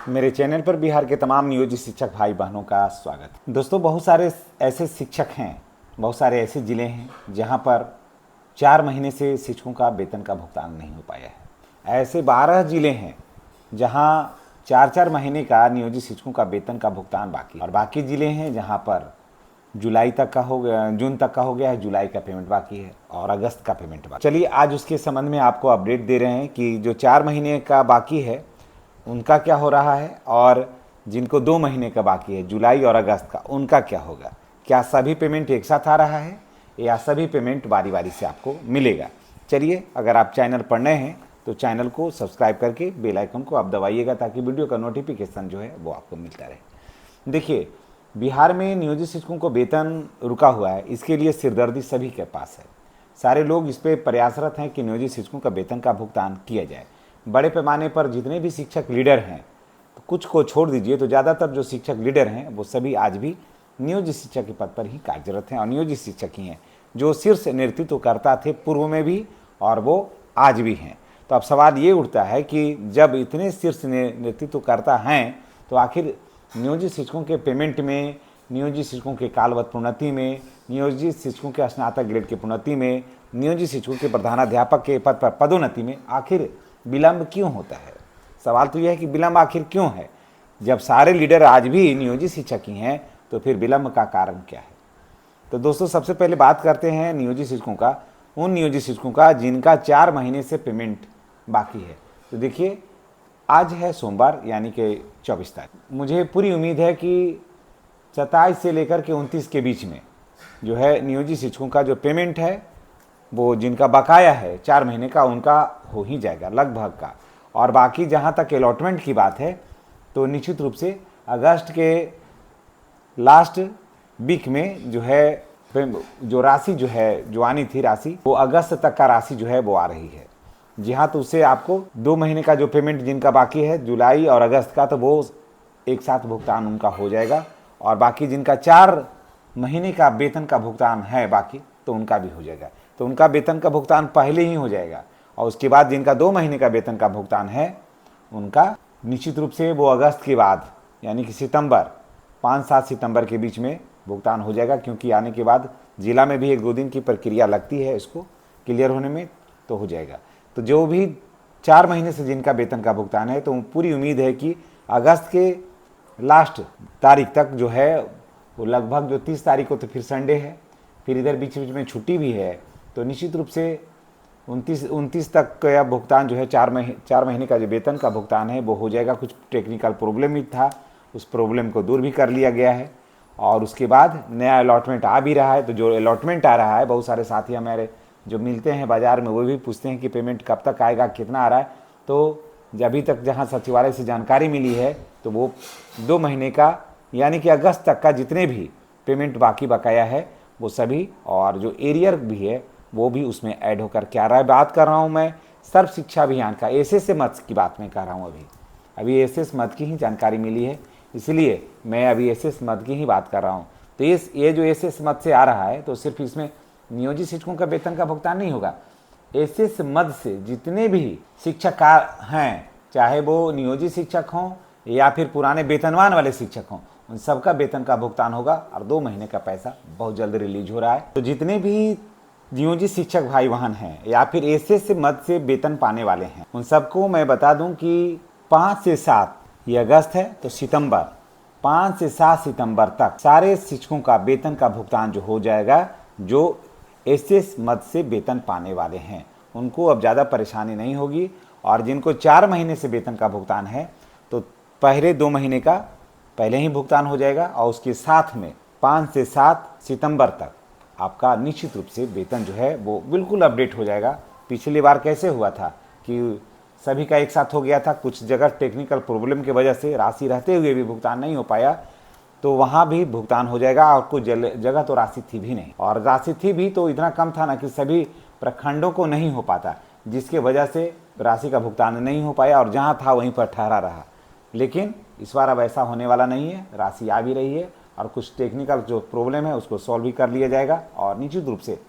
मेरे चैनल पर बिहार के तमाम नियोजित शिक्षक भाई बहनों का स्वागत है। दोस्तों, बहुत सारे ऐसे शिक्षक हैं, बहुत सारे ऐसे ज़िले हैं जहां पर 4 महीने से शिक्षकों का वेतन का भुगतान नहीं हो पाया है। ऐसे 12 ज़िले हैं जहां 4-4 महीने का नियोजित शिक्षकों का वेतन का भुगतान बाकी, और बाकी ज़िले हैं जहाँ पर जुलाई तक का हो गया, जून तक का हो गया है, जुलाई का पेमेंट बाकी है और अगस्त का पेमेंट बाकी। चलिए आज उसके संबंध में आपको अपडेट दे रहे हैं कि जो 4 महीने का बाकी है उनका क्या हो रहा है, और जिनको 2 महीने का बाकी है जुलाई और अगस्त का, उनका क्या होगा। क्या सभी पेमेंट एक साथ आ रहा है या सभी पेमेंट बारी बारी से आपको मिलेगा। चलिए, अगर आप चैनल पर नए हैं तो चैनल को सब्सक्राइब करके बेल आइकन को आप दबाइएगा ताकि वीडियो का नोटिफिकेशन जो है वो आपको मिलता रहे। देखिए, बिहार में नियोजित शिक्षकों को वेतन रुका हुआ है, इसके लिए सिरदर्दी सभी के पास है। सारे लोग इस पर प्रयासरत हैं कि नियोजित शिक्षकों का वेतन का भुगतान किया जाए। बड़े पैमाने पर जितने भी शिक्षक लीडर हैं, तो कुछ को छोड़ दीजिए तो ज़्यादातर जो शिक्षक लीडर हैं वो सभी आज भी नियोजित शिक्षक के पद पर ही कार्यरत हैं और नियोजित शिक्षक ही हैं जो शीर्ष नेतृत्व करता थे पूर्व में भी और वो आज भी हैं। तो अब सवाल ये उठता है कि जब इतने शीर्ष नेतृत्व करता हैं तो आखिर नियोजित शिक्षकों के पेमेंट में, नियोजित शिक्षकों के कालवत प्रोन्नति में, नियोजित शिक्षकों के स्नातक ग्रेड की प्रोन्नति में, नियोजित शिक्षकों के प्रधानाध्यापक के पद पर पदोन्नति में आखिर विलंब क्यों होता है। सवाल तो यह है कि विलंब आखिर क्यों है। जब सारे लीडर आज भी नियोजित शिक्षक ही हैं तो फिर विलंब का कारण क्या है। तो दोस्तों, सबसे पहले बात करते हैं नियोजित शिक्षकों का, उन नियोजित शिक्षकों का जिनका 4 महीने से पेमेंट बाकी है। तो देखिए, आज है सोमवार यानी कि 24 तारीख। मुझे पूरी उम्मीद है कि 27 से लेकर के 29 के बीच में जो है नियोजित शिक्षकों का जो पेमेंट है वो जिनका बकाया है 4 महीने का, उनका हो ही जाएगा लगभग का। और बाकी जहाँ तक अलॉटमेंट की बात है तो निश्चित रूप से अगस्त के लास्ट वीक में जो है जो राशि जो है जो आनी थी राशि, वो अगस्त तक का राशि जो है वो आ रही है। जी हाँ, तो उससे आपको 2 महीने का जो पेमेंट जिनका बाकी है जुलाई और अगस्त का, तो वो एक साथ भुगतान उनका हो जाएगा। और बाकी जिनका 4 महीने का वेतन का भुगतान है बाकी, तो उनका भी हो जाएगा। तो उनका वेतन का भुगतान पहले ही हो जाएगा। और उसके बाद जिनका 2 महीने का वेतन का भुगतान है उनका निश्चित रूप से वो अगस्त के बाद यानी कि सितंबर, 5-7 सितंबर के बीच में भुगतान हो जाएगा, क्योंकि आने के बाद जिला में भी 1-2 दिन की प्रक्रिया लगती है इसको क्लियर होने में, तो हो जाएगा। तो जो भी 4 महीने से जिनका वेतन का भुगतान है, तो पूरी उम्मीद है कि अगस्त के लास्ट तारीख तक जो है वो लगभग जो 30 तारीख को तो फिर संडे है, फिर इधर बीच बीच में छुट्टी भी है, तो निश्चित रूप से 29 तक का भुगतान जो है 4 महीने का जो वेतन का भुगतान है वो हो जाएगा। कुछ टेक्निकल प्रॉब्लम भी था, उस प्रॉब्लम को दूर भी कर लिया गया है। और उसके बाद नया अलॉटमेंट आ भी रहा है। तो जो अलॉटमेंट आ रहा है, बहुत सारे साथी हमारे जो मिलते हैं बाज़ार में वो भी पूछते हैं कि पेमेंट कब तक आएगा, कितना आ रहा है। तो अभी तक जहाँ सचिवालय से जानकारी मिली है तो वो 2 महीने का यानी कि अगस्त तक का जितने भी पेमेंट बाकी बकाया है वो सभी, और जो एरियर भी है वो भी उसमें ऐड होकर के आ रहा है। बात कर रहा हूँ मैं सर्व शिक्षा अभियान का, एसएस मद की बात मैं कर रहा हूँ। अभी एसएस मद की ही जानकारी मिली है, इसलिए मैं अभी एसएस मद की ही बात कर रहा हूँ। तो ये जो एसएस मद से आ रहा है तो सिर्फ इसमें नियोजित शिक्षकों का वेतन का भुगतान नहीं होगा। एसएस मद से जितने भी शिक्षक हैं, चाहे वो नियोजित शिक्षक हों या फिर पुराने वेतनवान वाले शिक्षक हों, उन सबका वेतन का भुगतान होगा। और 2 महीने का पैसा बहुत जल्द रिलीज हो रहा है। तो जितने भी नियोजित शिक्षक भाई बहन हैं या फिर एसएस मद से वेतन पाने वाले हैं, उन सबको मैं बता दूं कि 5 से 7 ये अगस्त है, तो सितंबर 5 से 7 सितंबर तक सारे शिक्षकों का वेतन का भुगतान जो हो जाएगा। जो एसएस मद से वेतन पाने वाले हैं उनको अब ज़्यादा परेशानी नहीं होगी। और जिनको 4 महीने से वेतन का भुगतान है तो पहले 2 महीने का पहले ही भुगतान हो जाएगा, और उसके साथ में 5 से 7 सितंबर तक आपका निश्चित रूप से वेतन जो है वो बिल्कुल अपडेट हो जाएगा। पिछली बार कैसे हुआ था कि सभी का एक साथ हो गया था, कुछ जगह टेक्निकल प्रॉब्लम की वजह से राशि रहते हुए भी भुगतान नहीं हो पाया, तो वहाँ भी भुगतान हो जाएगा। और कुछ जगह तो राशि थी भी नहीं, और राशि थी भी तो इतना कम था ना कि सभी प्रखंडों को नहीं हो पाता, जिसके वजह से राशि का भुगतान नहीं हो पाया और जहाँ था वहीं पर ठहरा रहा। लेकिन इस बार अब ऐसा होने वाला नहीं है, राशि आ भी रही है और कुछ टेक्निकल जो प्रॉब्लम है उसको सॉल्व भी कर लिया जाएगा। और निश्चित रूप से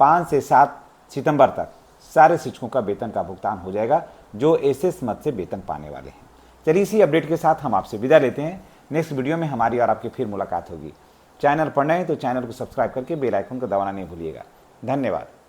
5 से 7 सितंबर तक सारे शिक्षकों का वेतन का भुगतान हो जाएगा जो एसएस मद से वेतन पाने वाले हैं। चलिए इसी अपडेट के साथ हम आपसे विदा लेते हैं। नेक्स्ट वीडियो में हमारी और आपकी फिर मुलाकात होगी। चैनल पर नए हैं तो चैनल को सब्सक्राइब करके बेल आइकन को दबाना नहीं भूलिएगा। धन्यवाद।